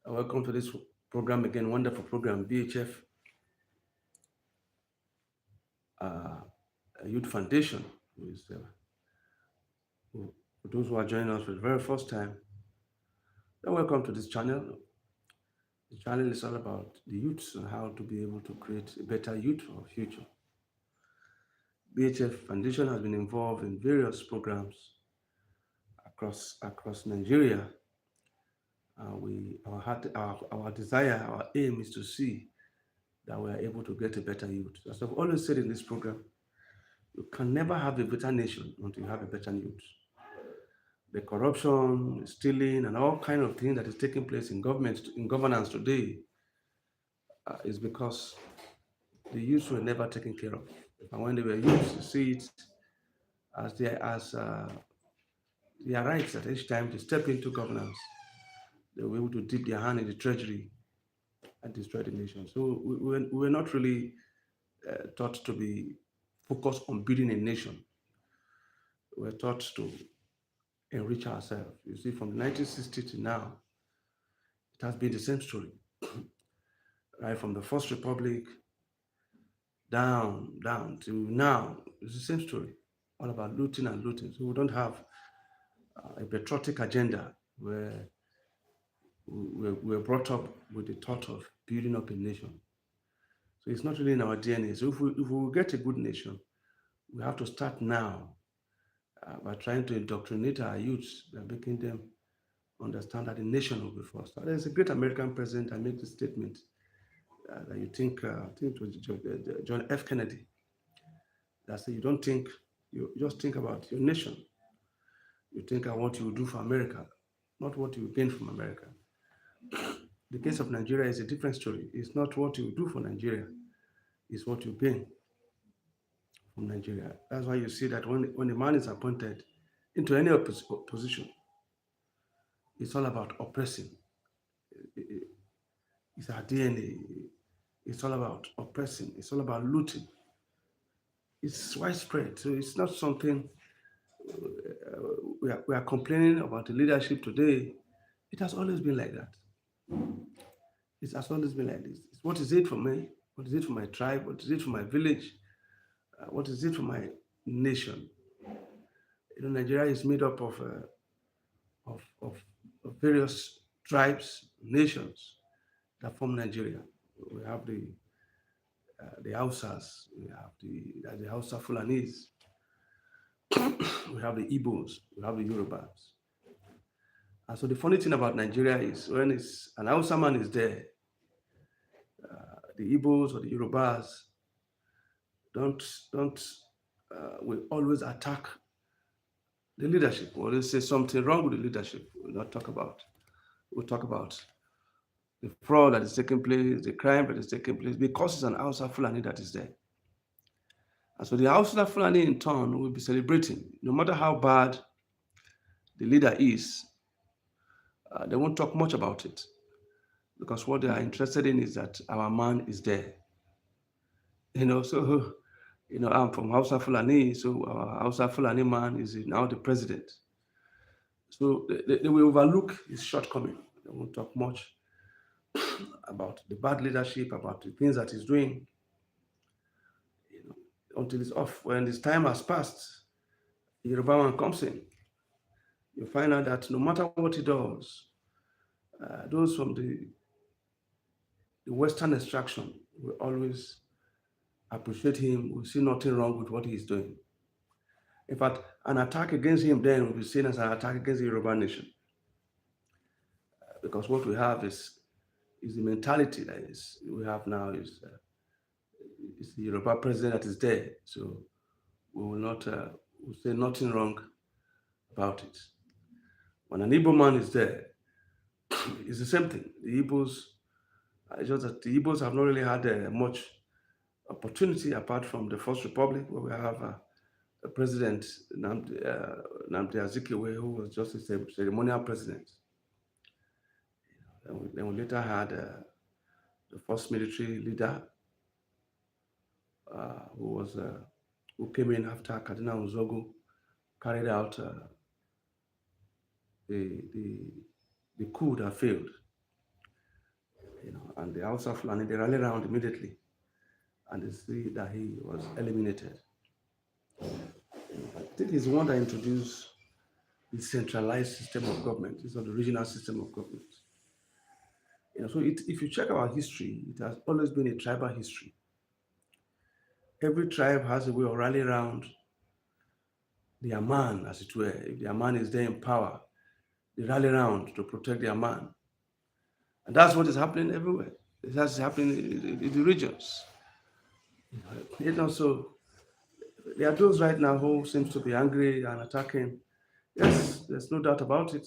Welcome to this program again, wonderful program, BHF uh, Youth Foundation. With, for those who are joining us for the very first time, then welcome to this channel. The channel is all about the youths and how to be able to create a better youth or future. BHF Foundation has been involved in various programs across Nigeria. Our desire, our aim is to see that we are able to get a better youth. As I've always said in this program, you can never have a better nation until you have a better youth. The corruption, stealing, and all kind of things that is taking place in government, in governance today, is because the youths were never taken care of. And when they were youths, you see it as their rights at each time to step into governance. They were able to dip their hand in the treasury and destroy the nation. So we were not really taught to be focused on building a nation. We were taught to enrich ourselves. You see, from the 1960s to now, it has been the same story, right? From the First Republic down to now, it's the same story, all about looting and looting. So we don't have a patriotic agenda where we're brought up with the thought of building up a nation. So it's not really in our DNA. So if we get a good nation, we have to start now by trying to indoctrinate our youths by making them understand that the nation will be first. There's a great American president that made this statement that I think it was John F. Kennedy, that said, you don't think, you just think about your nation. You think about what you will do for America, not what you will gain from America. The case of Nigeria is a different story. It's not what you do for Nigeria, it's what you gain from Nigeria. That's why you see that when a man is appointed into any position, it's all about oppressing. It's our DNA. It's all about oppressing. It's all about looting. It's widespread. So it's not something we are complaining about the leadership today. It has always been like that. It has always been like this. What is it for me? What is it for my tribe? What is it for my village? What is it for my nation? Nigeria is made up of various tribes, nations that form Nigeria. We have the Hausas, we have the Hausa Fulanis, we have the Igbos, we have the Yorubas. And so the funny thing about Nigeria is when an Hausa man is there, the Igbos or the Yorubas don't will always attack the leadership, or they say something wrong with the leadership. We'll talk about the fraud that is taking place, the crime that is taking place, because it's an Hausa Fulani that is there. And so the Hausa Fulani in turn will be celebrating, no matter how bad the leader is, they won't talk much about it because what they are interested in is that our man is there. So I'm from Hausa Fulani, so our Hausa Fulani man is now the president. So they will overlook his shortcoming. They won't talk much about the bad leadership, about the things that he's doing, until it's off. When this time has passed, the Yoruba man comes in. You find out that no matter what he does, those from the Western extraction will always appreciate him, will see nothing wrong with what he's doing. In fact, an attack against him then will be seen as an attack against the Yoruba nation. Because what we have is the mentality that we have now is the Yoruba president that is there. So we will not we'll say nothing wrong about it. When an Igbo man is there, it's the same thing. The Igbos, it's just that the Igbos have not really had much opportunity apart from the First Republic, where we have a president, Nnamdi Azikiwe, who was just a ceremonial president. Then we later had the first military leader who came in after Cardinal Nzogu carried out the coup that failed. and the House of Fulani, they rally around immediately and they see that he was eliminated. I think he's the one that introduced the centralized system of government instead of the regional system of government. So if you check our history, it has always been a tribal history. Every tribe has a way of rallying around their man, as it were. If their man is there in power, they rally around to protect their man. And that's what is happening everywhere. That's happening in the regions. So there are those right now who seems to be angry and attacking. Yes, there's no doubt about it.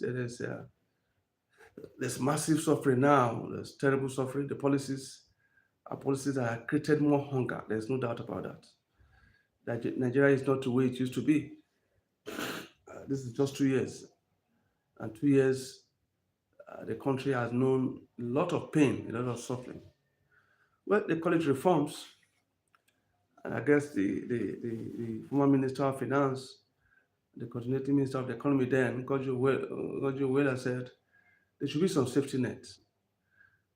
There's massive suffering now. There's terrible suffering. The policies are policies that have created more hunger. There's no doubt about that. Nigeria is not the way it used to be. This is just 2 years. And 2 years, the country has known a lot of pain, a lot of suffering. Well, they call it reforms. And I guess the former Minister of Finance, the coordinating Minister of the Economy then, Gojo Wela, said there should be some safety nets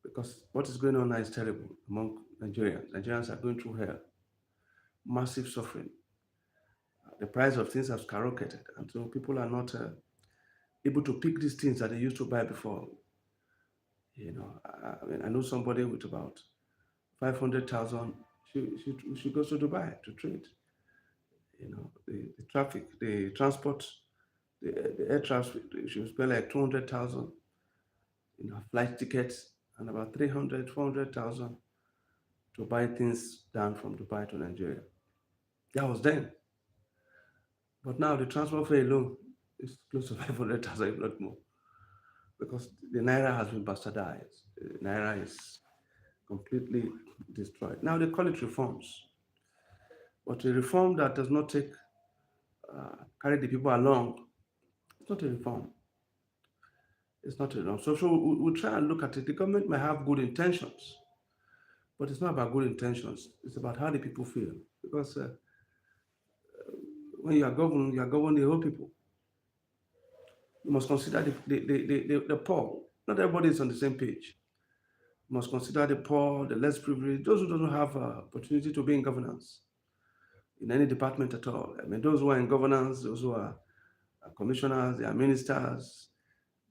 because what is going on now is terrible among Nigerians. Nigerians are going through hell, massive suffering. The price of things have skyrocketed, and so people are not able to pick these things that they used to buy before. I know somebody with about 500,000. She goes to Dubai to trade. The traffic, the transport, the air traffic, she will spend like 200,000, flight tickets, and about 300, 400,000 to buy things down from Dubai to Nigeria. That was then. But now the transport fare alone is close to 500,000, if not more, because the Naira has been bastardized. The Naira is completely destroyed. Now they call it reforms. But a reform that does not carry the people along, it's not a reform. It's not a reform. So we'll try and look at it. The government may have good intentions, but it's not about good intentions. It's about how the people feel. Because when you are governing the whole people. You must consider the poor. Not everybody is on the same page. You must consider the poor, the less privileged, those who don't have opportunity to be in governance in any department at all. I mean, those who are in governance, those who are commissioners, they are ministers,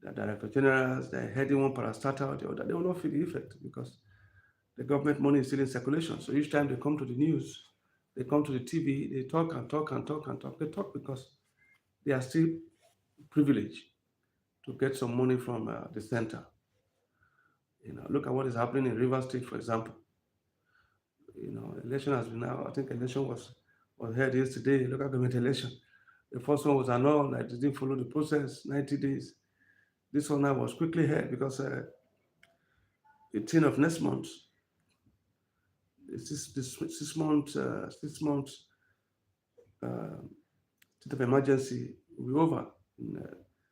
they are director generals, they are heading one parastatal or the other, they will not feel the effect because the government money is still in circulation. So each time they come to the news, they come to the TV, they talk and talk and talk and talk. They talk because they are still privileged to get some money from the center. Look at what is happening in River State, for example. Election has been now. I think election was held yesterday. Local government election. The first one was annulled. I didn't follow the process. 90 days. This one now was quickly held because 18th of next month, this 6 months state of emergency will be over in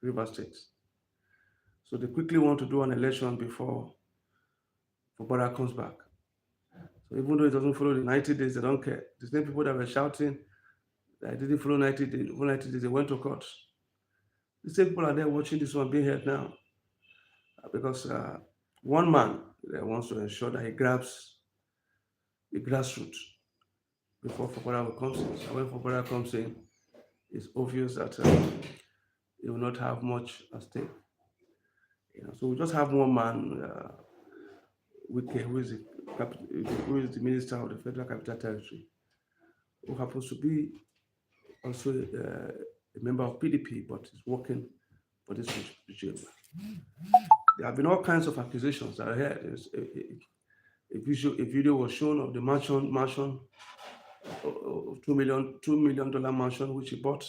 River State. So they quickly want to do an election before Bora comes back. So even though it doesn't follow the 90 days, they don't care. The same people that were shouting that it didn't follow 90 days, they went to court. The same people are there watching this one being held now. Because one man wants to ensure that he grabs the grassroots before Fabara comes in. And when Fabara comes in, it's obvious that he will not have much at stake. So we just have one man, Wike, who is the minister of the Federal Capital Territory, who happens to be also a member of PDP, but is working for this regime. There have been all kinds of accusations that I heard. A video was shown of the mansion, $2 million mansion, which he bought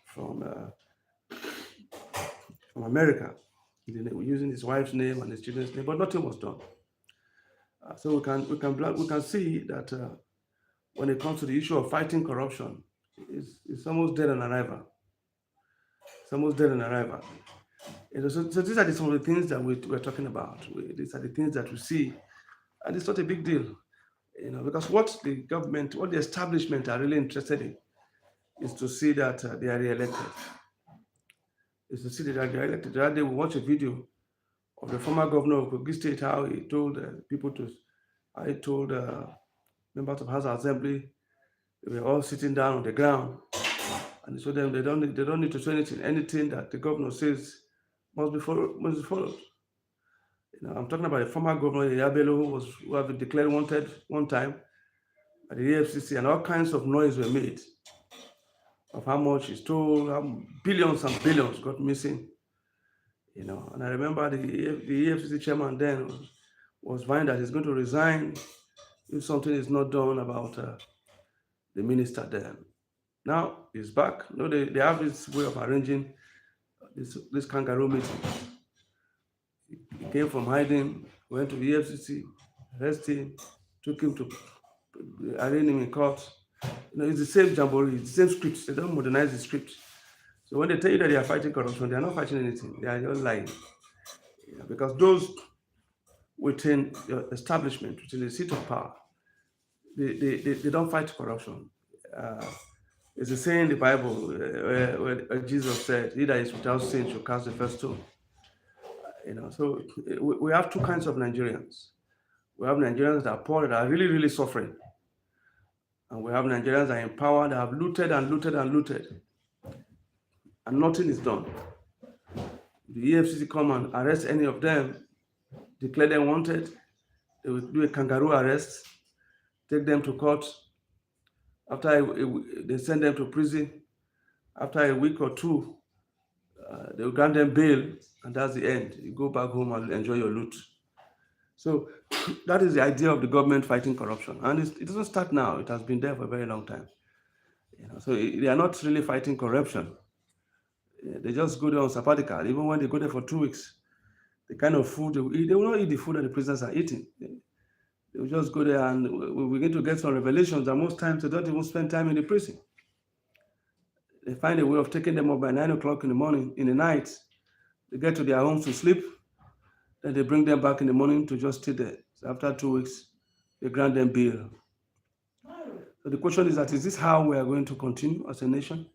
from America, using his wife's name and his children's name, but nothing was done. So we can see that when it comes to the issue of fighting corruption, it's almost dead on arrival. It's almost dead on arrival. So these are some of the things that we're talking about. These are the things that we see, and it's not a big deal, because what the government, what the establishment are really interested in is to see that they are re-elected. Is to see that they are re-elected. The other day we watched a video of the former governor of Kogi State, how he told people to, I told members of House Assembly, they were all sitting down on the ground, and he told them they don't need to say anything. Anything that the governor says must be followed. I'm talking about a former governor, Yabelo, who have been declared wanted one time at the EFCC, and all kinds of noise were made of how much he stole, how billions and billions got missing. And I remember the EFCC chairman then was vying that he's going to resign if something is not done about the minister there. Now he's back. They have this way of arranging this kangaroo meeting. He came from hiding, went to the EFCC, arrested him, took him to arraign him in court. It's the same jamboree, it's the same scripts. They don't modernize the script. So when they tell you that they are fighting corruption, they are not fighting anything. They are just lying. Because those within the establishment, within the seat of power, they don't fight corruption. It's a saying in the Bible where Jesus said, "He that is without sin should cast the first stone." So we have two kinds of Nigerians. We have Nigerians that are poor, that are really, really suffering. And we have Nigerians that are in power, that have looted and looted and looted. And nothing is done. The EFCC come and arrest any of them, declare them wanted, they will do a kangaroo arrest, take them to court. After they send them to prison. After a week or two, they will grant them bail, and that's the end. You go back home and enjoy your loot. So that is the idea of the government fighting corruption. And it doesn't start now. It has been there for a very long time. So they are not really fighting corruption. They just go there on sabbatical. Even when they go there for 2 weeks, the kind of food they will eat, they will not eat the food that the prisoners are eating. They will just go there, and we begin to get some revelations that most times they don't even spend time in the prison. They find a way of taking them up by 9 o'clock in the morning, in the night. They get to their homes to sleep. Then they bring them back in the morning to just stay there. So after 2 weeks, they grant them bail. So the question is that, is this how we are going to continue as a nation?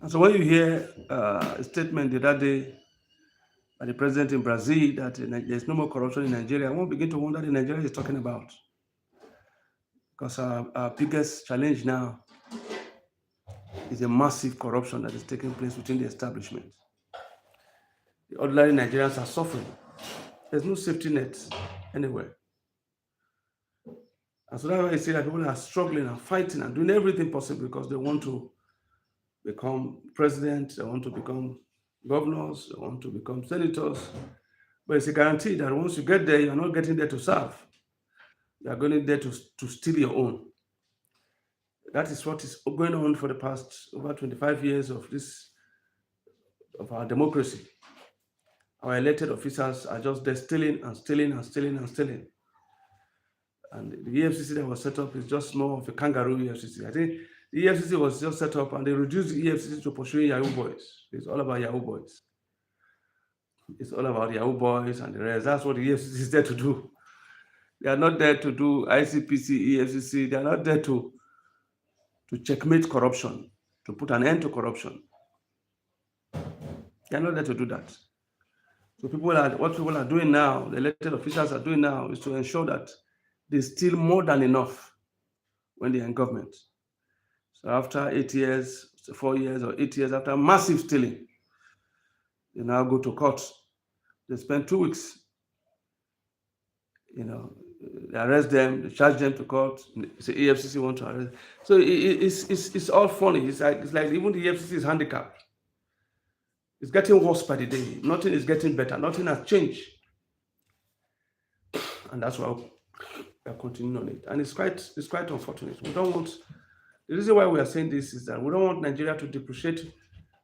And so when you hear a statement the other day by the president in Brazil that there's no more corruption in Nigeria, I won't begin to wonder what Nigeria is talking about. Because our biggest challenge now is a massive corruption that is taking place within the establishment. The ordinary Nigerians are suffering. There's no safety net anywhere. And so that's why I see that people are struggling and fighting and doing everything possible because they want to become president, they want to become governors, they want to become senators. But it's a guarantee that once you get there, you're not getting there to serve. You are going there to steal your own. That is what is going on for the past over 25 years of our democracy. Our elected officers are just there stealing and stealing and stealing and stealing. And the EFCC that was set up is just more of a kangaroo EFCC. I think the EFCC was just set up and they reduced the EFCC to pursuing Yahoo boys. It's all about Yahoo boys. It's all about Yahoo boys and the rest. That's what the EFCC is there to do. They are not there to do ICPC, EFCC. They are not there to checkmate corruption, to put an end to corruption. They are not there to do that. So what people are doing now, the elected officials are doing now, is to ensure that they steal more than enough when they are in government. So after 8 years, 4 years or 8 years, after massive stealing, they now go to court. They spend 2 weeks. They arrest them, they charge them to court. The EFCC want to arrest. So it's all funny. It's like even the EFCC is handicapped. It's getting worse by the day. Nothing is getting better. Nothing has changed. And that's why we are continuing on it. And it's quite unfortunate. We don't want. The reason why we are saying this is that we don't want Nigeria to depreciate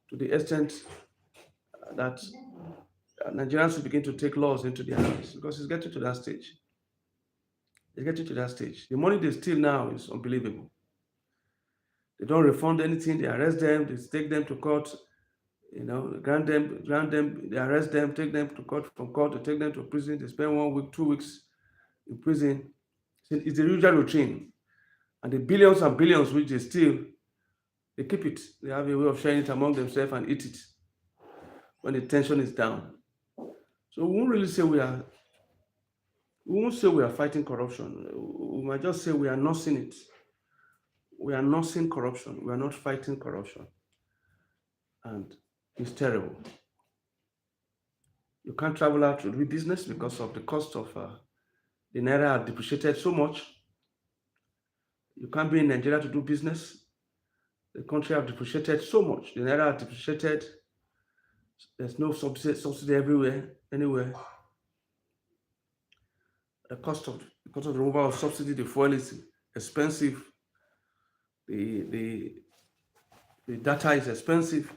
to the extent that Nigerians will begin to take laws into their hands, because it's getting to that stage. It's getting to that stage. The money they steal now is unbelievable. They don't refund anything. They arrest them. They take them to court. Grant them. They arrest them. Take them to court. From court, they take them to prison. They spend 1 week, 2 weeks in prison. It's the usual routine. And the billions and billions which they steal, they keep it. They have a way of sharing it among themselves and eat it when the tension is down. So we won't really say we won't say we are fighting corruption. We might just say we are nursing it. We are nursing corruption. We are not fighting corruption. And it's terrible. You can't travel out to do business because of the cost of the naira had depreciated so much. You can't be in Nigeria to do business. The country have depreciated so much. The naira had depreciated. There's no subsidy everywhere, anywhere. The cost of because of the removal of subsidy, the fuel is expensive. The the the data is expensive.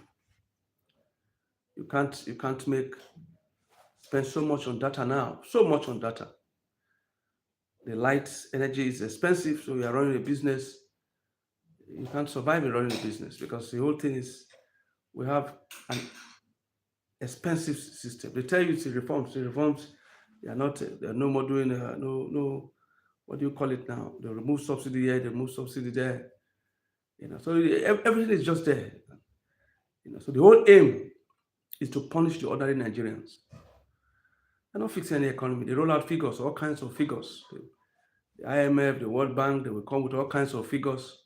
You can't make spend so much on data now. So much on data. The light energy is expensive, so you are running a business. You can't survive in running a business because the whole thing is we have an expensive system. They tell you it's a reforms. The reforms they are not. They are no more doing no. What do you call it now? They remove subsidy here. They remove subsidy there. So everything is just there. So the whole aim is to punish the ordinary Nigerians. They don't fix any economy. They roll out figures, all kinds of figures. The IMF, the World Bank, they will come with all kinds of figures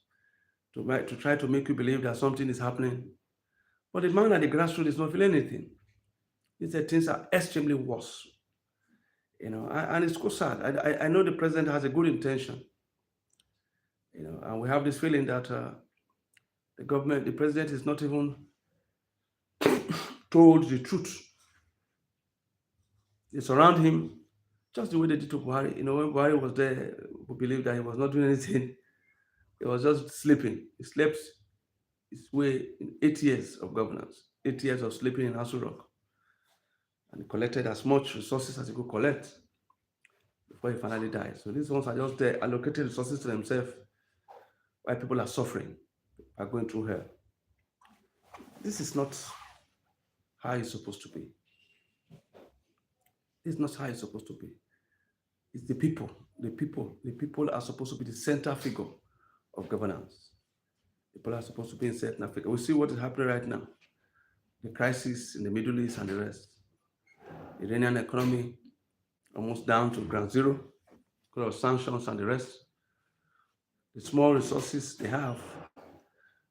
to try to make you believe that something is happening. But the man at the grassroots is not feeling anything. These things are extremely worse. And it's so sad. I know the president has a good intention, and we have this feeling that the president is not even told the truth. They surround him just the way they did to Buhari. When Buhari was there, we believed that he was not doing anything. He was just sleeping. He slept his way in 8 years of governance, 8 years of sleeping in Aso Rock. And he collected as much resources as he could collect before he finally died. So these ones are just there, allocated resources to themselves while people are suffering, are going through hell. This is not how it's supposed to be. This is not how it's supposed to be. It's the people. The people are supposed to be the center figure of governance. People are supposed to be in certain Africa. We see what is happening right now. The crisis in the Middle East and the rest. The Iranian economy almost down to ground zero because of sanctions and the rest. The small resources they have,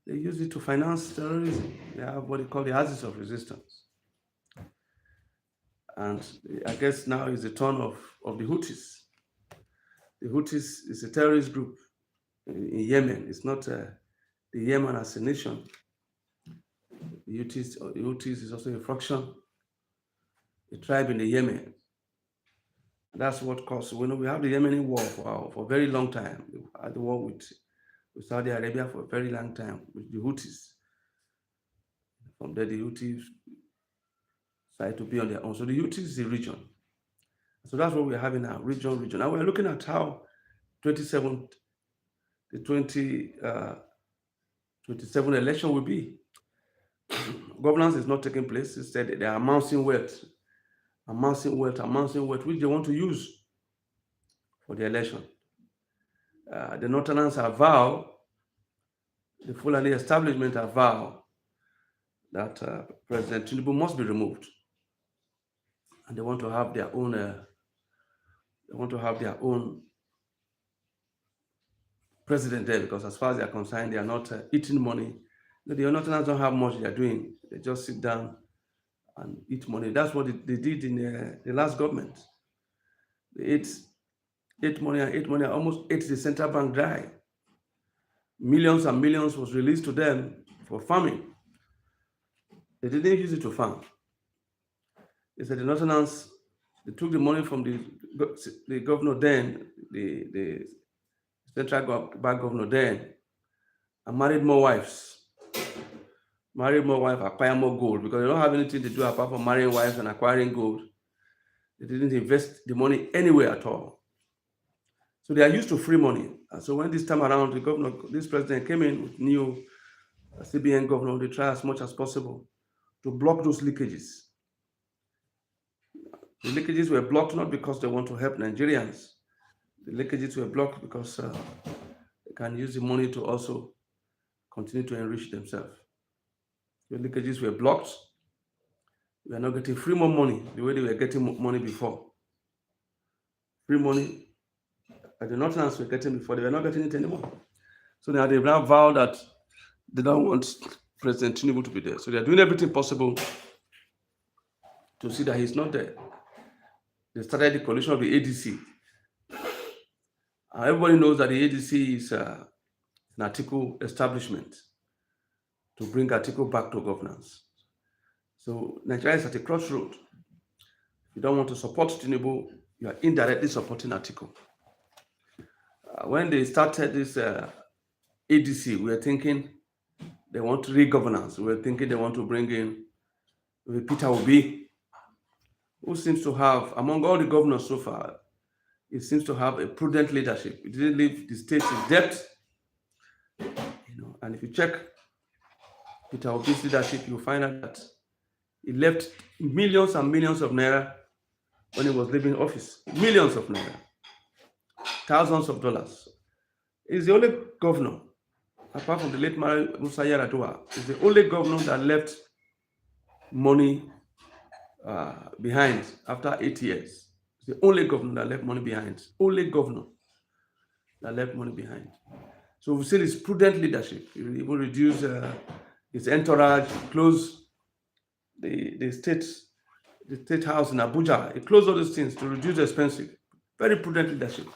they use it to finance terrorism. They have what they call the axis of resistance. And I guess now is the turn of the Houthis. The Houthis is a terrorist group in Yemen. It's not the Yemen as a nation. The Houthis is also a fraction, a tribe in the Yemen. And that's what caused. We have the Yemeni war for a very long time. We had the war with Saudi Arabia for a very long time with the Houthis. From there, the Houthis decided to be on their own. So the Houthis is a region. So that's what we're having now, region. And we're looking at how the 2027 election will be. Governance is not taking place. Instead, they are amassing wealth, which they want to use for the election. The Northerners have vowed, the Fulani establishment have vowed that President Tinubu must be removed, and they want to have their own. President there because, as far as they are concerned, they are not eating money. The Northerners don't have much they are doing. They just sit down and eat money. That's what they did in the last government. They ate money, almost ate the central bank dry. Millions and millions was released to them for farming. They didn't use it to farm. They said the Northerners, they took the money from the governor then, the central bank governor then, and married more wives. Acquire more gold because they don't have anything to do apart from marrying wives and acquiring gold. They didn't invest the money anywhere at all. So they are used to free money. And so when this time around, this president came in with new CBN governor, they try as much as possible to block those leakages. The leakages were blocked not because they want to help Nigerians. The leakages were blocked because they can use the money to also continue to enrich themselves. The leakages were blocked. We are not getting free more money the way they were getting money before. Free money that the Northerners were getting before, they were not getting it anymore. So now they've now vowed that they don't want President Tinubu to be there. So they're doing everything possible to see that he's not there. They started the coalition of the ADC. Everybody knows that the ADC is an Atiku establishment to bring Atiku back to governance. So Nigeria is at a crossroad. If you don't want to support Tinubu, you are indirectly supporting Atiku. When they started this ADC, we were thinking they want re-governance. We were thinking they want to bring in Peter Obi, who seems to have, among all the governors so far, he seems to have a prudent leadership. He didn't leave the state in debt. And if you check Peter Obi's leadership, you'll find out that he left millions and millions of naira when he was leaving office. Millions of naira. Thousands of dollars. He's the only governor, apart from the late Musa Yar'Adua, is the only governor that left money behind after 8 years. It's the only governor that left money behind. Only governor that left money behind. So we've seen his prudent leadership. He will reduce his entourage, close the state house in Abuja. He closed all those things to reduce the expenses. Very prudent leadership.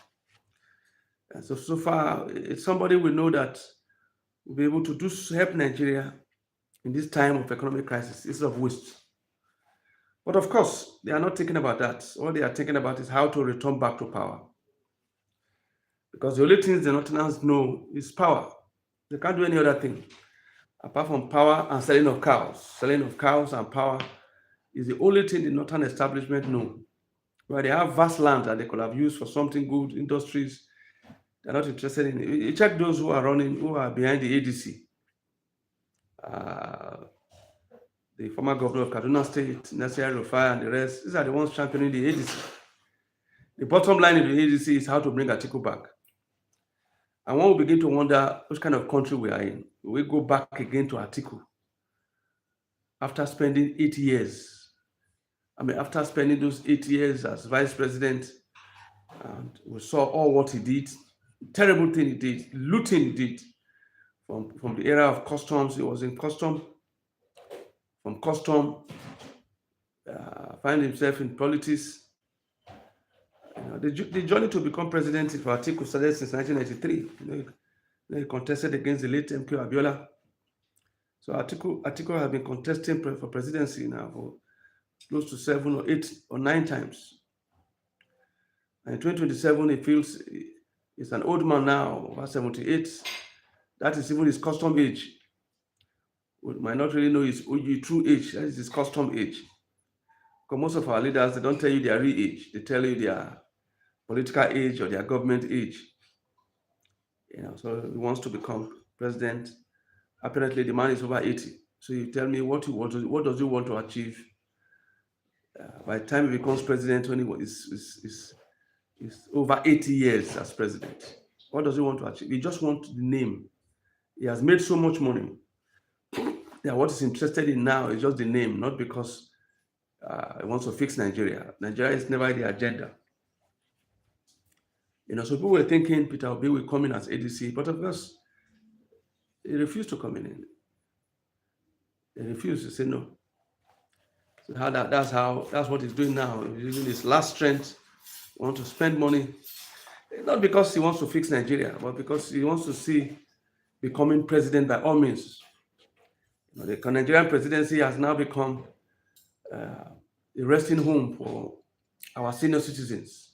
And so far, it's somebody we know that will be able to help Nigeria in this time of economic crisis instead of waste. But of course, they are not thinking about that. All they are thinking about is how to return back to power. Because the only things the Northerners know is power. They can't do any other thing. Apart from power and selling of cows. Selling of cows and power is the only thing the Northern establishment know. Where they have vast land that they could have used for something good, industries, they're not interested in it. You check those who are behind the ADC. The former governor of Kaduna State, Nasir Rufai, and the rest, these are the ones championing the ADC. The bottom line of the ADC is how to bring Atiku back. And one will begin to wonder which kind of country we are in. Will we go back again to Atiku after spending 8 years? After spending those 8 years as vice president, and we saw all what he did, terrible thing he did, looting he did, from the era of customs. He was in custom. From custom, find himself in politics. The journey to become president for Atiku started since 1993. He contested against the late MK Abiola. So Atiku has been contesting for presidency now for close to 7 or 8 or 9 times. And in 2027, he feels he's an old man now, over 78. That is even his custom age. We might not really know his true age. That is his custom age. Because most of our leaders, they don't tell you their real age. They tell you their political age or their government age. So he wants to become president. Apparently, the man is over 80. So you tell me what does he want to achieve by the time he becomes president, when he is over 80 years as president. What does he want to achieve? He just wants the name. He has made so much money. What he's interested in now is just the name, not because he wants to fix Nigeria. Nigeria is never the agenda. So people were thinking Peter Obi will come in as ADC, but of course, he refused to come in. He refused to say no. So that's what he's doing now. He's using his last strength, want to spend money, not because he wants to fix Nigeria, but because he wants to see becoming president by all means. The Nigerian presidency has now become a resting home for our senior citizens.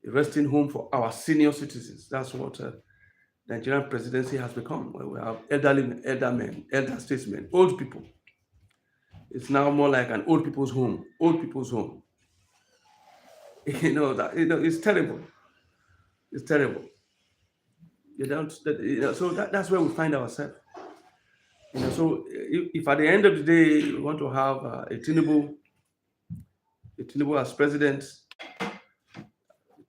A resting home for our senior citizens. That's what Nigerian presidency has become, where we have elder statesmen, old people. It's now more like an old people's home. Old people's home. It's terrible. It's terrible. So that's where we find ourselves. So if at the end of the day we want to have a Tinubu as president,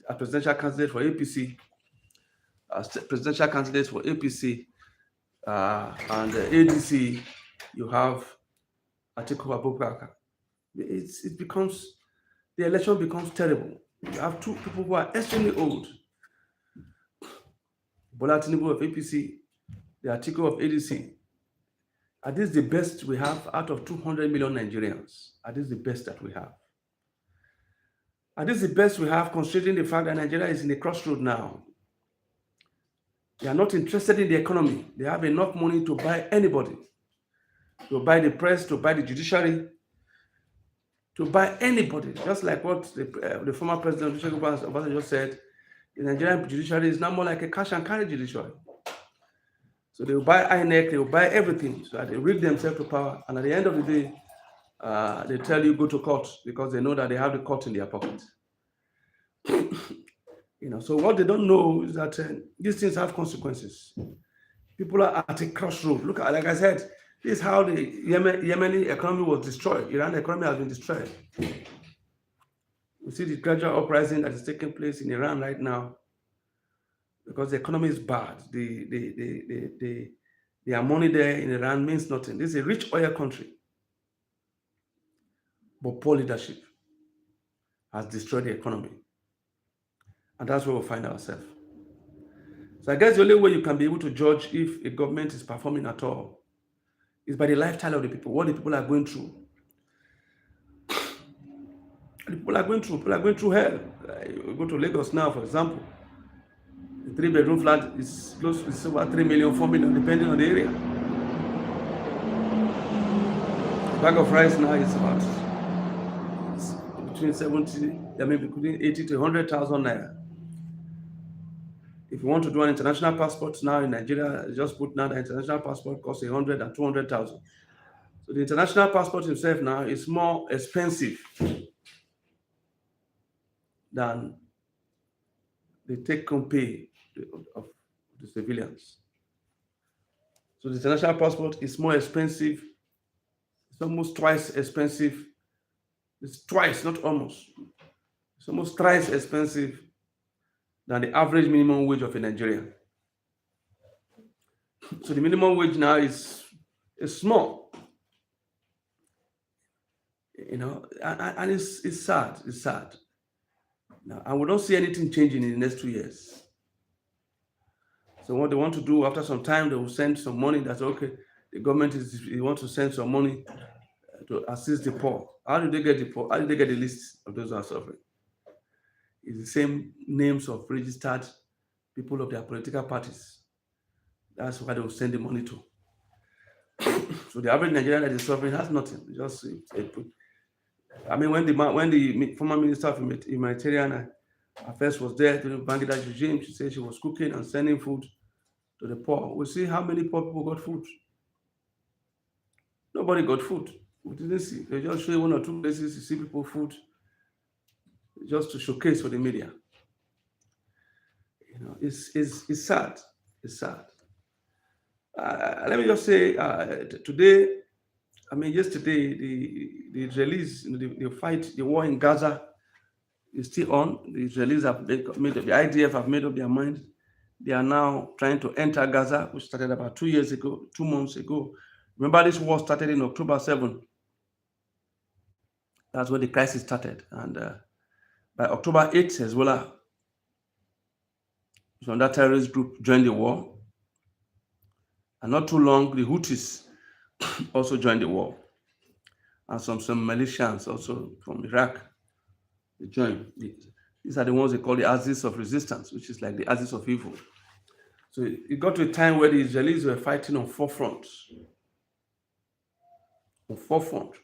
a presidential candidate for APC, presidential candidates for APC, and ADC, you have Atiku Abubakar it becomes, the election becomes terrible. You have two people who are extremely old, Bola Tinubu of APC, the Atiku of ADC. Are this the best we have out of 200 million Nigerians? Are this the best that we have? Are this the best we have, considering the fact that Nigeria is in a crossroad now? They are not interested in the economy. They have enough money to buy anybody, to buy the press, to buy the judiciary, to buy anybody. Just like what the former president Olusegun Obasanjo said, the Nigerian judiciary is now more like a cash and carry judiciary. So they will buy INEC, they will buy everything, so that they rig themselves to power. And at the end of the day, they tell you go to court because they know that they have the court in their pocket. So what they don't know is that these things have consequences. People are at a crossroad. Look at, like I said, this is how the Yemeni economy was destroyed. Iran economy has been destroyed. We see the gradual uprising that is taking place in Iran right now because the economy is bad. Their money there in Iran means nothing. This is a rich oil country, but poor leadership has destroyed the economy. And that's where we'll find ourselves. So I guess the only way you can be able to judge if a government is performing at all is by the lifestyle of the people, what the people are going through. The people are going through hell. You go to Lagos now, for example, the 3-bedroom flat is close to over 3 million, 4 million, depending on the area. The bag of rice now is about between 80 to 100,000 naira. If you want to do an international passport now in Nigeria, just put now the international passport costs 100 and 200,000. So the international passport itself now is more expensive than the take-home pay of the civilians. So the international passport is more expensive. It's almost twice expensive. It's twice, not almost. It's almost thrice expensive than the average minimum wage of a Nigerian. So the minimum wage now is small, and it's sad. It's sad. Now, and we don't see anything changing in the next 2 years. So what they want to do after some time, they will send some money. That's okay. The government they want to send some money to assist the poor. How do they get the poor? How do they get the list of those who are suffering? It's the same names of registered people of their political parties. That's why they will send the money to. So the average Nigerian that is suffering has nothing. Just when the former minister of humanitarian affairs was there during Bangladesh regime, she said she was cooking and sending food to the poor. We see how many poor people got food. Nobody got food. We didn't see. They just show 1 or 2 places to see people food, just to showcase for the media. It's sad. It's sad. Let me just say, today, yesterday, the Israelis, the fight, the war in Gaza is still on. The Israelis have the IDF have made up their mind. They are now trying to enter Gaza, which started about 2 months ago. Remember, this war started in October 7. That's when the crisis started. And by October 8, Hezbollah, so that terrorist group, joined the war. And not too long, the Houthis also joined the war. And some militias also from Iraq, they joined. These are the ones they call the axis of resistance, which is like the axis of evil. So it got to a time where the Israelis were fighting on 4 fronts. On 4 fronts.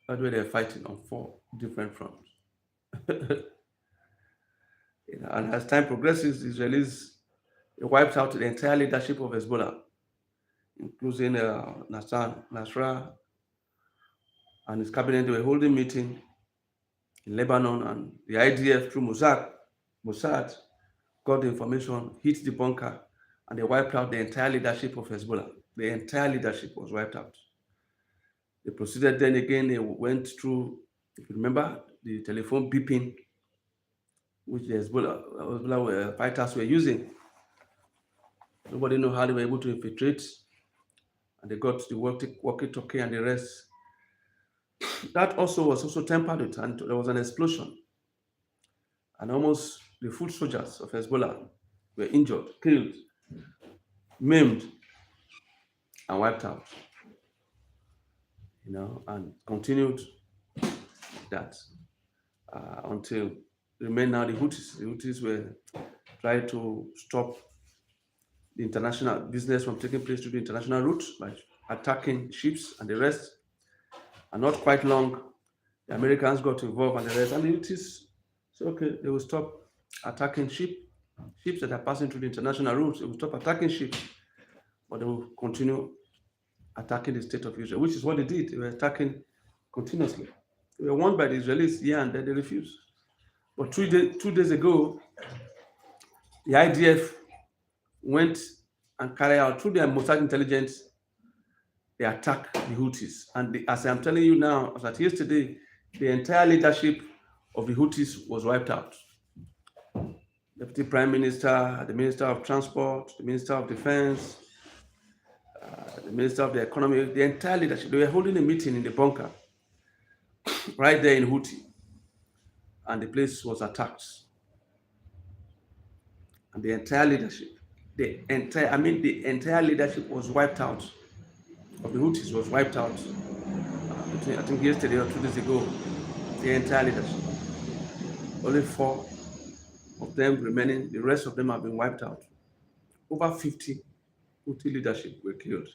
That's where they're fighting on 4 different fronts. And as time progresses, the Israelis wiped out the entire leadership of Hezbollah, including Nasrallah and his cabinet. They were holding meeting in Lebanon, and the IDF through Mossad got the information, hit the bunker, and they wiped out the entire leadership of Hezbollah. The entire leadership was wiped out. They proceeded then again, they went through, if you remember, the telephone beeping, which the Hezbollah fighters were using. Nobody knew how they were able to infiltrate, and they got the walkie-talkie and the rest. That also was also tempered with, and there was an explosion, and almost the foot soldiers of Hezbollah were injured, killed, maimed, and wiped out. And continued that until remain now the Houthis. The Houthis were trying to stop the international business from taking place through the international route by attacking ships and the rest. And not quite long, the Americans got involved and the rest. And the Houthis said, okay, they will stop attacking ships that are passing through the international routes. They will stop attacking ships, but they will continue attacking the state of Israel, which is what they did. They were attacking continuously. They were warned by the Israelis here and then they refused. But 2 days ago, the IDF went and carried out through their Mossad intelligence, they attacked the Houthis. And as I'm telling you now, as at yesterday, the entire leadership of the Houthis was wiped out. Deputy Prime Minister, the Minister of Transport, the Minister of Defense, the Minister of the Economy, the entire leadership. They were holding a meeting in the bunker right there in Houthi, and the place was attacked. And the entire leadership, the entire leadership was wiped out. Of the Houthis was wiped out. I think yesterday or 2 days ago, the entire leadership. Only 4 of them remaining. The rest of them have been wiped out. Over 50 Houthi leadership were killed.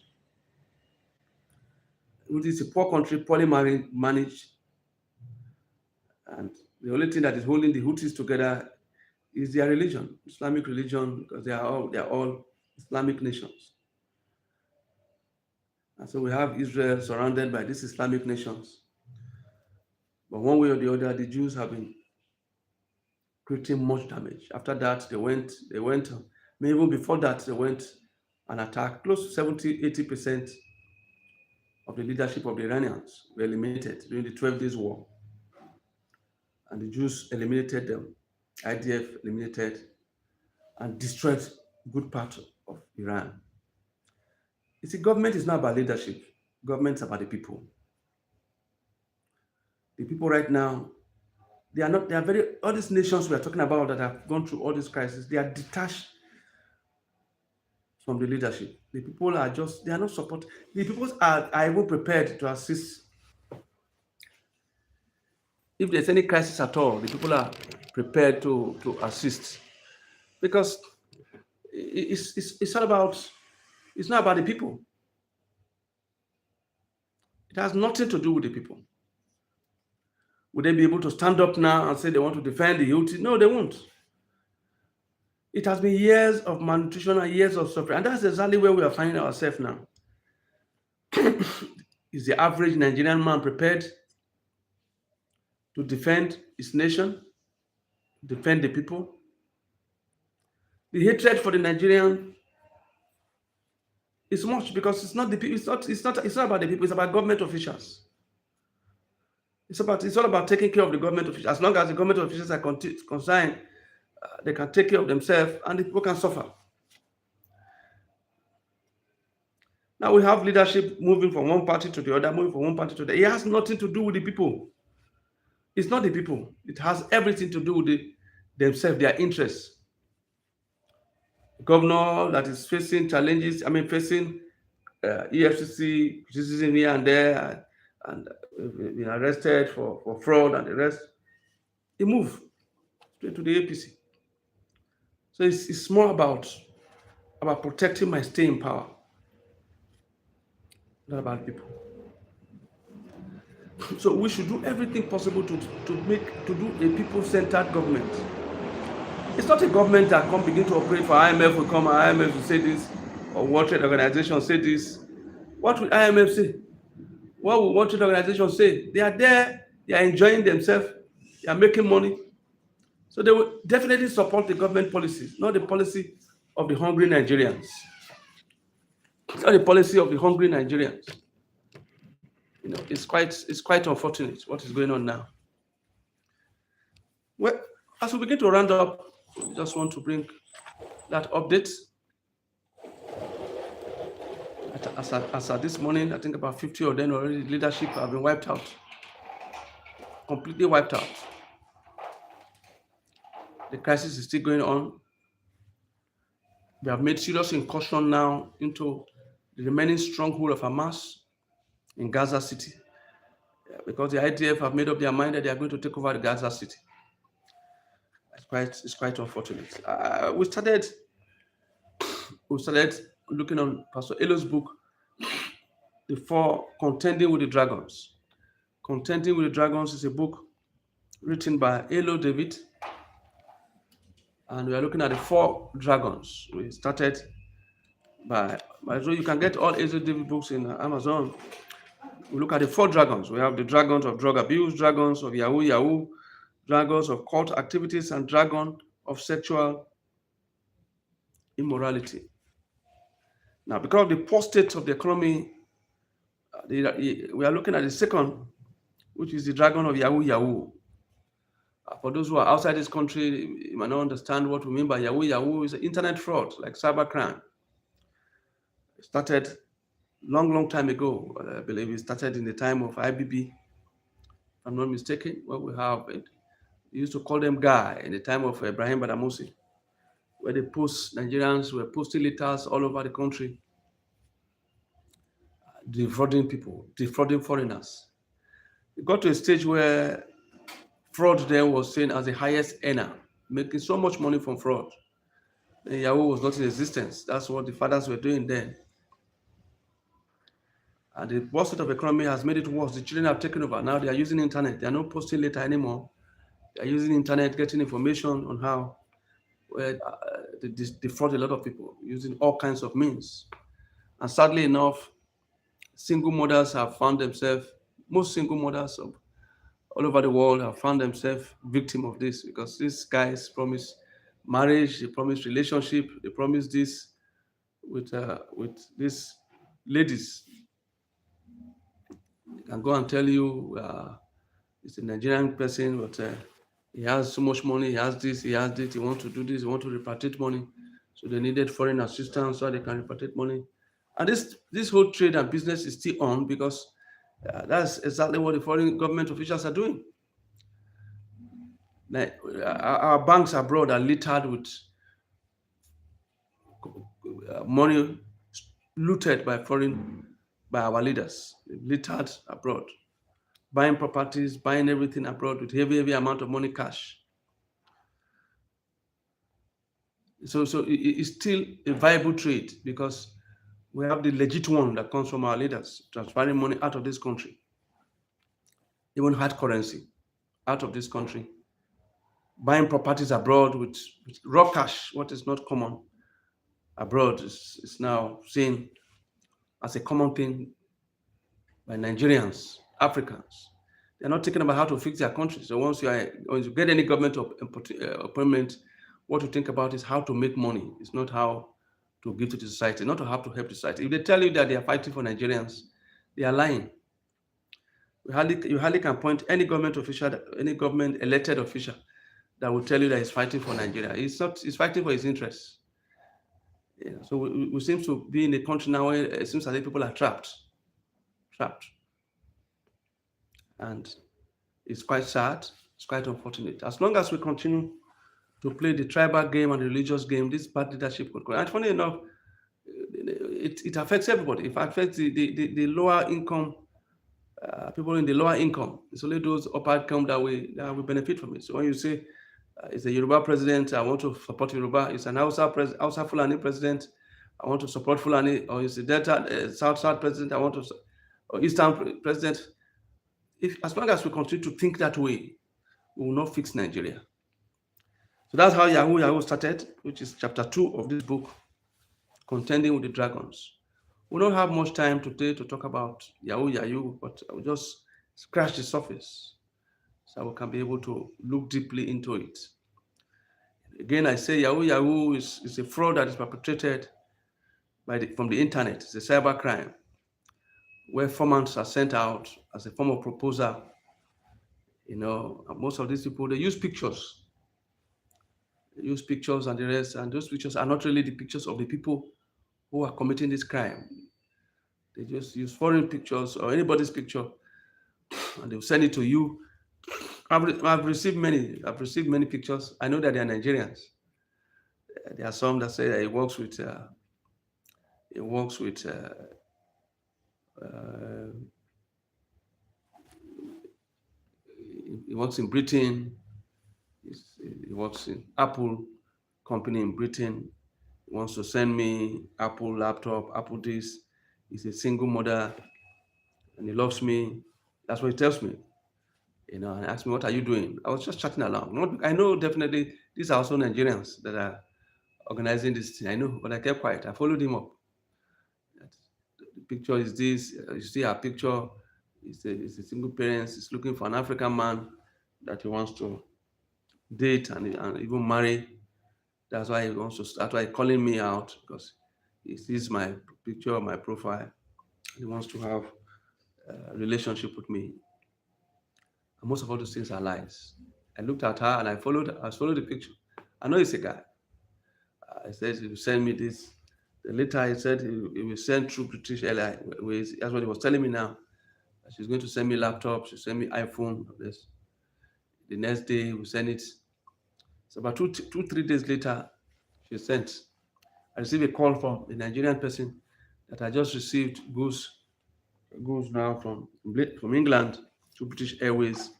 Houthi is a poor country, poorly managed, and the only thing that is holding the Houthis together is their religion, Islamic religion, because they are all Islamic nations. And so we have Israel surrounded by these Islamic nations. But one way or the other, the Jews have been creating much damage. After that, they went, even before that, they went and attacked. Close to 70-80% of the leadership of the Iranians were eliminated during the 12 Days War. And the Jews eliminated them. IDF eliminated and destroyed a good part of Iran. You see, government is not about leadership. Government is about the people. The people right now, all these nations we are talking about that have gone through all this crisis, they are detached from the leadership. The people they are not support. The people are even prepared to assist. If there's any crisis at all, the people are prepared to assist. Because it's not about the people. It has nothing to do with the people. Would they be able to stand up now and say they want to defend the Houthi? No, they won't. It has been years of malnutrition and years of suffering. And that's exactly where we are finding ourselves now. Is the average Nigerian man prepared to defend his nation, defend the people? The hatred for the Nigerian is much because it's not about the people, it's about government officials. It's all about taking care of the government officials. As long as the government officials are concerned, they can take care of themselves and the people can suffer. Now we have leadership moving from one party to the other, moving from one party to the other. It has nothing to do with the people. It's not the people. It has everything to do with themselves, their interests. The governor that is facing challenges, facing EFCC criticism here and there, and been arrested for fraud and the rest, he moved straight to the APC. So it's more about protecting my stay in power, not about people. So we should do everything possible to do a people-centered government. It's not a government that can begin to operate for IMF will come, IMF will say this, or World Trade Organization say this. What will IMF say? What will World Trade Organization say? They are there, they are enjoying themselves, they are making money. So they will definitely support the government policies, not the policy of the hungry Nigerians. It's not the policy of the hungry Nigerians. It's quite unfortunate what is going on now. Well, as we begin to round up, we just want to bring that update. As of this morning, I think about 50 of them already leadership have been wiped out. completely wiped out. The crisis is still going on. We have made serious incursion now into the remaining stronghold of Hamas in Gaza City, because the IDF have made up their mind that they are going to take over the Gaza City. It's quite unfortunate. We started looking on Pastor Elo's book, The Four Contending with the Dragons. Contending with the Dragons is a book written by Elo David, and we are looking at the four dragons. We started so you can get all Elo David books in Amazon. We look at the four dragons. We have the dragons of drug abuse, dragons of Yahoo, dragons of cult activities, and dragon of sexual immorality. Now, because of the poor state of the economy, we are looking at the second, which is the dragon of Yahoo. For those who are outside this country, you might not understand what we mean by Yahoo. Yahoo is internet fraud, like cybercrime. It started long time ago. I believe it started in the time of IBB, if I'm not mistaken. What we have, we used to call them Guy in the time of Ibrahim Badamosi, where Nigerians were posting letters all over the country, defrauding people, defrauding foreigners. It got to a stage where fraud there was seen as the highest earner, making so much money from fraud. And Yahoo was not in existence. That's what the fathers were doing then. And the poor state of economy has made it worse. The children have taken over. Now they are using internet. They are not posting letter anymore. They are using internet, getting information on how they defraud a lot of people using all kinds of means. And sadly enough, single mothers have found themselves, most single mothers all over the world have found themselves victim of this, because these guys promise marriage, they promise relationship, they promise this with these ladies. They can go and tell you it's a Nigerian person, but he has so much money, he has this, he wants to do this, he wants to repatriate money. So they needed foreign assistance so they can repatriate money. And this whole trade and business is still on, because that's exactly what the foreign government officials are doing. Like, our banks abroad are littered with money looted by our leaders, littered abroad, buying properties, buying everything abroad with heavy amount of money, cash. So it's still a viable trade, because we have the legit one that comes from our leaders, transferring money out of this country, even hard currency out of this country, buying properties abroad with raw cash. What is not common abroad is now seen as a common thing by Nigerians, Africans. They're not thinking about how to fix their country. So once you get any government appointment, what you think about is how to make money. It's not how to give to the society, not to have to help the society. If they tell you that they are fighting for Nigerians, they are lying. You hardly can point any government official, any government elected official that will tell you that he's fighting for Nigeria. He's fighting for his interests. Yeah, so we seem to be in a country now where it seems as if people are trapped. And it's quite sad, it's quite unfortunate. As long as we continue to play the tribal game and the religious game, this bad leadership will go. And funny enough, it affects everybody. It affects the lower income, people in the lower income. It's only those upper income that will benefit from it. So when you say it's a Yoruba president, I want to support Yoruba. It's an Hausa Fulani president, I want to support Fulani. Or it's a Delta South president, I want to, or Eastern president. As long as we continue to think that way, we will not fix Nigeria. So that's how Yahoo started, which is chapter 2 of this book, Contending with the Dragons. We don't have much time today to talk about Yahoo, but I'll just scratch the surface so we can be able to look deeply into it. Again, I say Yahoo is a fraud that is perpetrated from the internet. It's a cyber crime where forms are sent out as a form of proposal. Most of these people, they use pictures. They use pictures and the rest, and those pictures are not really the pictures of the people who are committing this crime. They just use foreign pictures or anybody's picture, and they'll send it to you I've received many. I've received many pictures. I know that they are Nigerians. There are some that say that he works with. He works with. Uh, he works in Britain. He works in Apple company in Britain. He wants to send me Apple laptop, Apple this. He's a single mother and he loves me. That's what he tells me. And asked me, "What are you doing?" I was just chatting along. I know definitely these are also Nigerians that are organizing this thing. I know, but I kept quiet. I followed him up. The picture is this. You see our picture. It's a single parent. He's looking for an African man that he wants to date and even marry. That's why he wants to. That's why he's calling me out because he sees my picture, my profile. He wants to have a relationship with me. And most of all those things are lies. I looked at her and I followed the picture. I know it's a guy. I said he will send me this. Then later he said he will send through British Airways. That's what he was telling me now. She's going to send me laptop. She'll send me iPhone. This. The next day we send it. So about 3 days later, she sent. I received a call from a Nigerian person that I just received goods now from England to British Airways.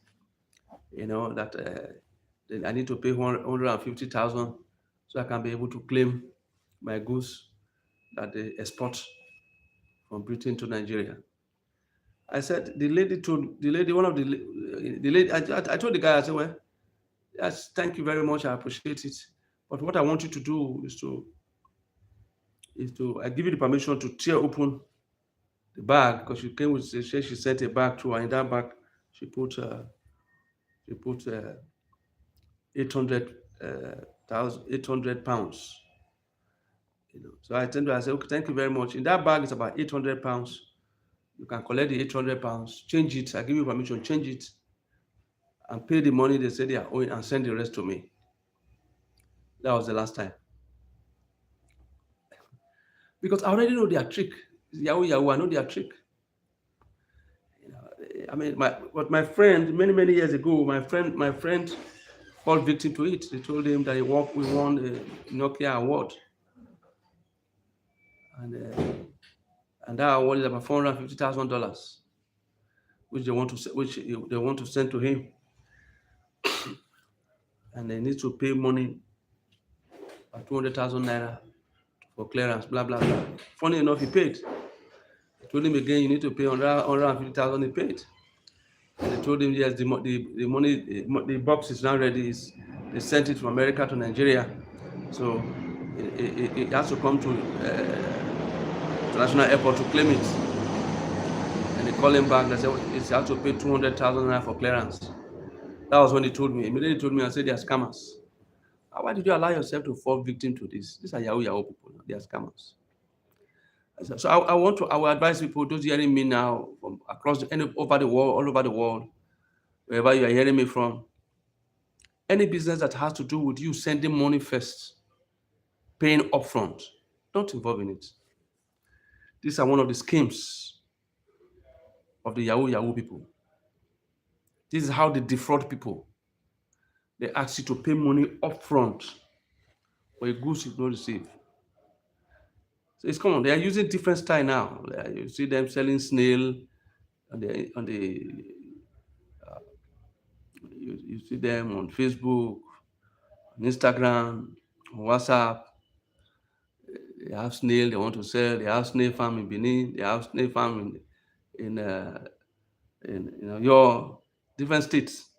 That then I need to pay 150,000 so I can be able to claim my goods that they export from Britain to Nigeria. I said one of the lady. I told the guy, I said, well, yes, thank you very much. I appreciate it. But what I want you to do is to I give you the permission to tear open the bag because she came with she sent a bag through and in that bag she put uh, she put 800 thousand 800 pounds. So I tend to I say, okay, thank you very much. In that bag is about 800 pounds. You can collect the 800 pounds, change it. I give you permission, change it, and pay the money they say they are owing, and send the rest to me. That was the last time because I already know their trick. Yahoo Yahoo, I know their trick. I mean, my friend many years ago, my friend fall victim to it. They told him that we won a Nokia award, and that award is about $450,000, which they want to send to him, and they need to pay money, 200,000 naira for clearance. Blah blah blah. Funny enough, he paid. They told him again, you need to pay 150,000. He paid. And they told him, yes, the money, the box is now ready. They sent it from America to Nigeria, so it has to come to international airport to claim it. And they call him back. They said he has to pay 200,000 naira for clearance. That was when he told me. Immediately told me and said they are scammers. Why did you allow yourself to fall victim to this? These are Yahoo Yahoo people. They are scammers. So I will advise people, those hearing me now from over the world, all over the world, wherever you are hearing me from, any business that has to do with you sending money first, paying upfront, don't involve in it. These are one of the schemes of the Yahoo Yahoo people. This is how they defraud people. They ask you to pay money upfront for a goods you don't receive. So it's common. They are using different style now. You see them selling snail on the you see them on Facebook, on Instagram, on WhatsApp. They have snail they want to sell. They have snail farm in Benin. They have snail farm in your different states.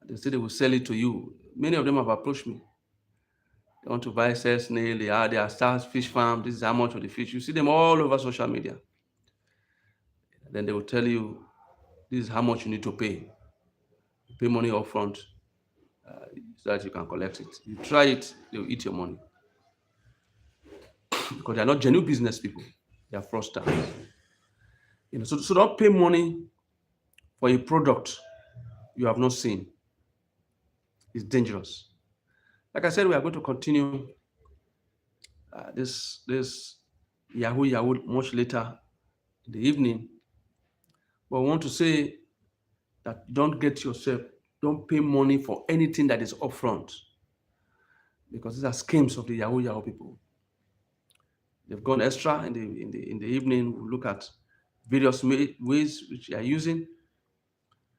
They say they will sell it to you. Many of them have approached me. They want to buy, sell snail. They are start fish farm. This is how much of the fish. You see them all over social media. Then they will tell you this is how much you need to pay. You pay money upfront so that you can collect it. You try it, they will eat your money because they are not genuine business people. They are fraudsters. So don't pay money for a product you have not seen. It's dangerous. Like I said, we are going to continue this Yahoo Yahoo much later in the evening. But I want to say that don't get yourself don't pay money for anything that is upfront, because these are schemes of the Yahoo people. They've gone extra in the evening. We look at various ways which they are using,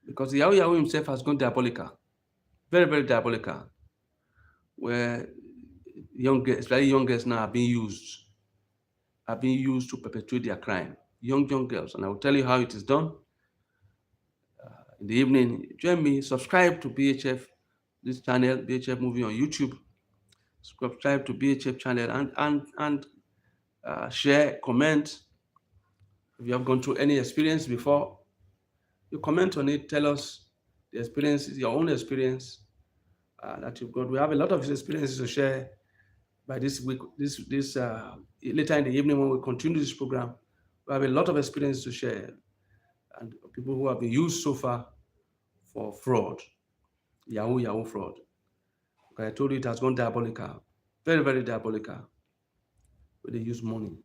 because the Yahoo himself has gone diabolical, very, very diabolical, where especially young girls now are being used to perpetuate their crime. Young girls, and I will tell you how it is done in the evening. Join me, subscribe to BHF, this channel, BHF Movie on YouTube. Subscribe to BHF channel and share, comment. If you have gone through any experience before, you comment on it. Tell us the experience, your own experience that you've got. We have a lot of experiences to share by this week. This later in the evening when we continue this program, we have a lot of experience to share, and people who have been used so far for fraud, Yahoo fraud. Like I told you, it has gone diabolical, very, very diabolical, where they use money.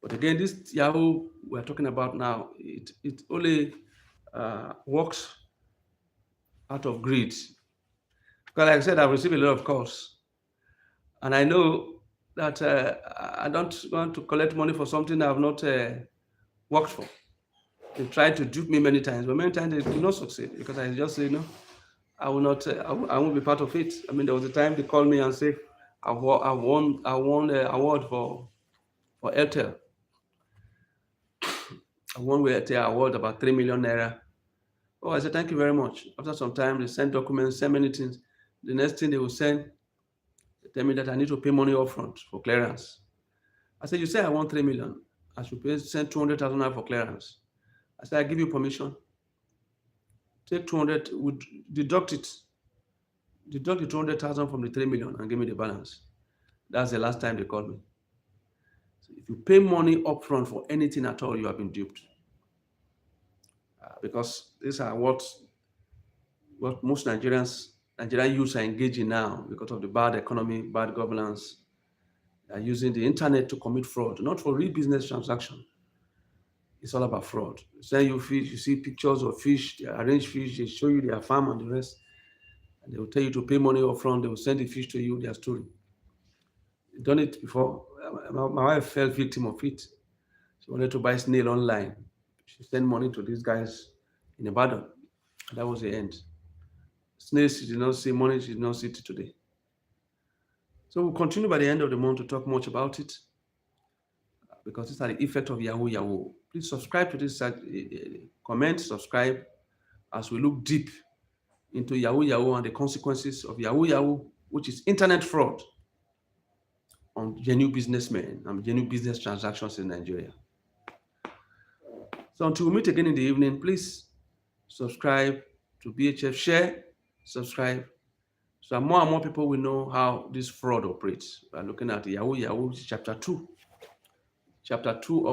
But again, this Yahoo we're talking about now, it only works out of greed. Because like I said, I've received a lot of calls, and I know that I don't want to collect money for something I've not worked for. They tried to dupe me many times, but many times they do not succeed, because I just say no. I will not. I won't be part of it. I mean, there was a time they called me and say, I won an award for Airtel. I won with Airtel award about 3 million naira. Oh, I said, thank you very much. After some time, they sent documents, send many things. The next thing they will send, they tell me that I need to pay money upfront for clearance. I said, you say I want 3 million. I should send 200,000 naira for clearance. I said, I give you permission. Take 200, would deduct the 200,000 from the 3 million and give me the balance. That's the last time they called me. So if you pay money upfront for anything at all, you have been duped. Because these are what most Nigerian youths are engaged in now, because of the bad economy, bad governance. They are using the internet to commit fraud, not for real business transaction. It's all about fraud. Send you fish, you see pictures of fish, they arrange fish, they show you their farm and the rest, and they will tell you to pay money upfront. They will send the fish to you, their story. They've done it before. My wife fell victim of it. She wanted to buy snail online. She sent money to these guys in Ibadan. And that was the end. Snails, she did not see money, she did not see it today. So we'll continue by the end of the month to talk much about it, because these are the effect of Yahoo. Please subscribe to this, comment, subscribe, as we look deep into Yahoo and the consequences of Yahoo, which is internet fraud on genuine businessmen and genuine business transactions in Nigeria. So until we meet again in the evening, please subscribe to BHF, share, subscribe, so more and more people will know how this fraud operates. We are looking at Yahoo, chapter 2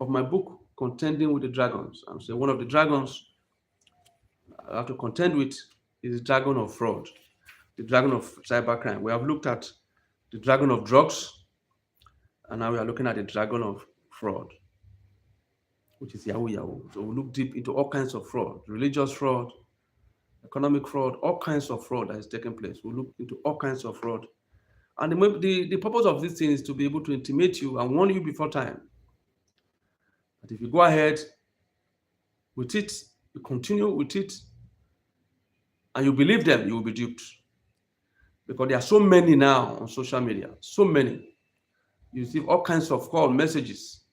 of my book, Contending with the Dragons. And so one of the dragons I have to contend with is the dragon of fraud, the dragon of cybercrime. We have looked at the dragon of drugs, and now we are looking at the dragon of fraud, which is Yahoo. So we look deep into all kinds of fraud, religious fraud, economic fraud, all kinds of fraud that is taking place. We look into all kinds of fraud. And the purpose of this thing is to be able to intimate you and warn you before time. But if you go ahead with it, you continue with it, and you believe them, you will be duped. Because there are so many now on social media, so many. You receive all kinds of call messages.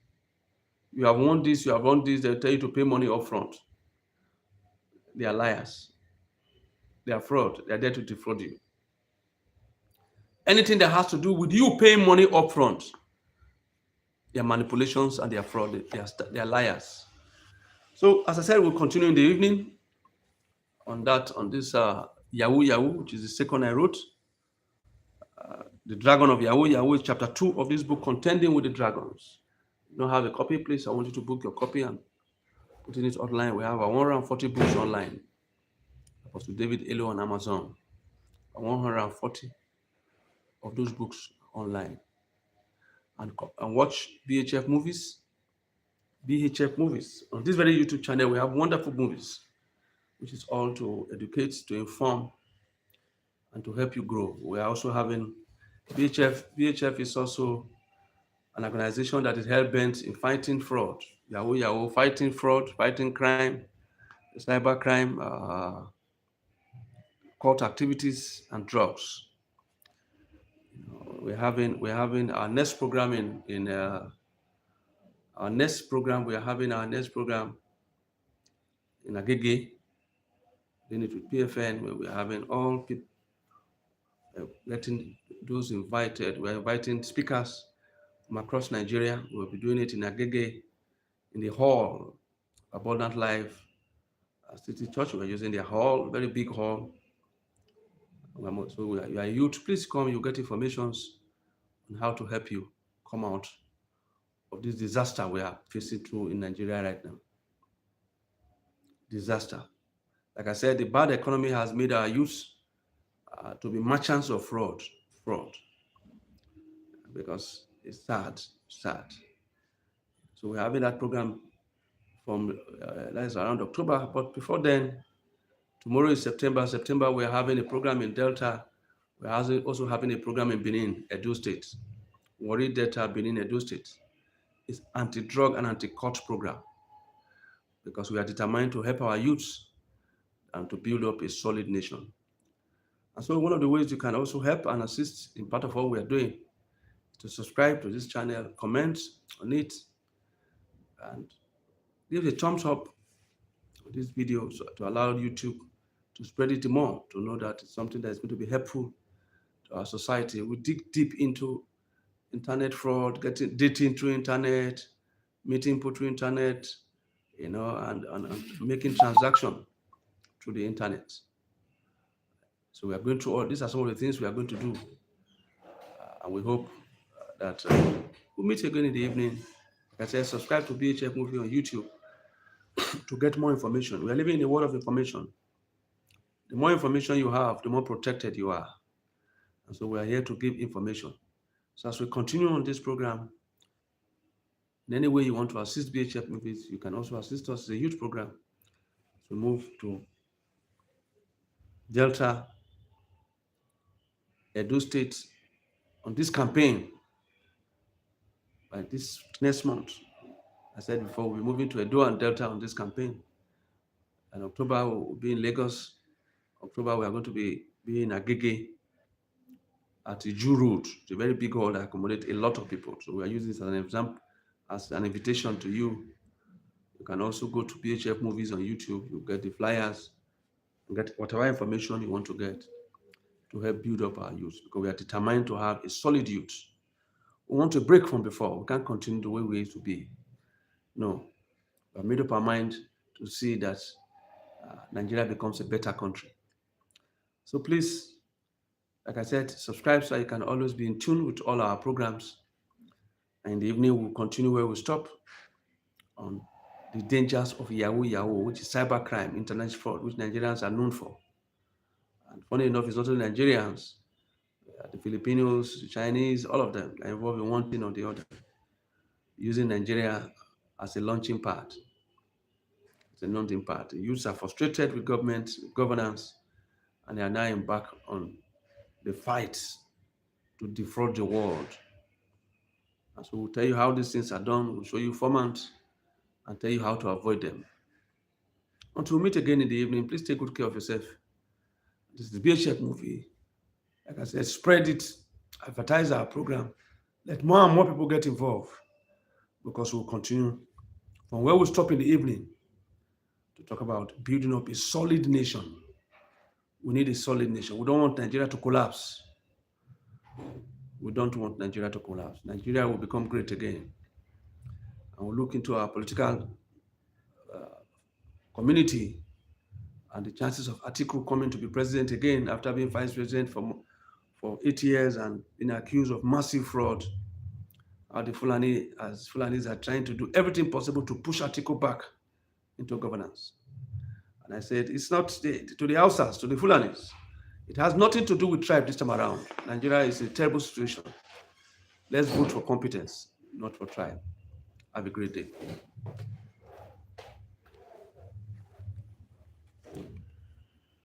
You have won this, they'll tell you to pay money upfront. They are liars. They are fraud. They are there to defraud you. Anything that has to do with you paying money upfront, they are manipulations and they are fraud. They are liars. So, as I said, we'll continue in the evening on this Yahoo, which is the second I wrote. The Dragon of Yahoo is chapter 2 of this book, Contending with the Dragons. If you don't have a copy, please, I want you to book your copy and put it online. We have 140 books online. Apostle David Elo on Amazon. 140 of those books online. And watch BHF movies. BHF movies. On this very YouTube channel, we have wonderful movies. which is all to educate, to inform, and to help you grow. We are also having BHF. BHF is also an organization that is hell bent in fighting fraud, Yahoo Yahoo, fighting fraud, fighting crime, cyber crime, court activities, and drugs. We're having our next program in our next program. We are having our next program in Agege, doing it with PFN, where we're having all people getting those invited. We're inviting speakers from across Nigeria. We'll be doing it in Agege, in the hall, Abundant Life City Church. We're using their hall, very big hall. So you are youth, please come. You get informations on how to help you come out of this disaster we are facing through in Nigeria right now. Disaster. Like I said, the bad economy has made our youth to be merchants of fraud, because it's sad. So we're having that program from that's around October. But before then, tomorrow is September. September, we're having a program in Delta. We're also having a program in Benin, Edo State. Warri Delta, Benin, Edo State. It's anti-drug and anti-cult program, because we are determined to help our youths and to build up a solid nation. And so one of the ways you can also help and assist in part of what we are doing is to subscribe to this channel, comment on it, and give a thumbs up on this video to allow YouTube to spread it more, to know that it's something that is going to be helpful to our society. We dig deep into internet fraud, dating through internet, meeting people through internet, and making transaction through the internet. So we are going through all these are some of the things we are going to do, and we hope that we'll meet again in the evening. Like I said, subscribe to BHF Movie on YouTube to get more information. We are living in a world of information. The more information you have, the more protected you are. And so we are here to give information. So as we continue on this program, in any way you want to assist BHF Movies, you can also assist us. It's a huge program. So move to Delta, Edo State on this campaign by this next month. I said before, we're moving to Edo and Delta on this campaign. And October will be in Lagos. October we are going to be in Agege at Iju Road. It's a very big hall that accommodates a lot of people. So we are using this as an example, as an invitation to you. You can also go to BHF Movies on YouTube. You get the flyers, you get whatever information you want to get to help build up our youth, because we are determined to have a solid youth. We want to break from before. We can't continue the way we used to be. No, we have made up our mind to see that Nigeria becomes a better country. So please, like I said, subscribe so you can always be in tune with all our programs. And in the evening, we'll continue where we stop on the dangers of Yahoo Yahoo, which is cybercrime, internet fraud, which Nigerians are known for. And funny enough, it's not only Nigerians, the Filipinos, the Chinese, all of them are involved in one thing or the other, using Nigeria as a launching pad. It's a launching pad. The youths are frustrated with government, governance, and they are now embarked on the fight to defraud the world. And so we'll tell you how these things are done. We'll show you formats and tell you how to avoid them. Until we meet again in the evening, please take good care of yourself. This is the BHF Movie. Like I said, spread it, advertise our program. Let more and more people get involved, because we'll continue from where we stop in the evening to talk about building up a solid nation. We need a solid nation. We don't want Nigeria to collapse. We don't want Nigeria to collapse. Nigeria will become great again. And we'll look into our political community and the chances of Atiku coming to be president again after being vice president for 8 years and being accused of massive fraud. The Fulanis are trying to do everything possible to push Atiku back into governance. And I said, it's not to the outsiders, to the Fulanis. It has nothing to do with tribe this time around. Nigeria is in a terrible situation. Let's vote for competence, not for tribe. Have a great day.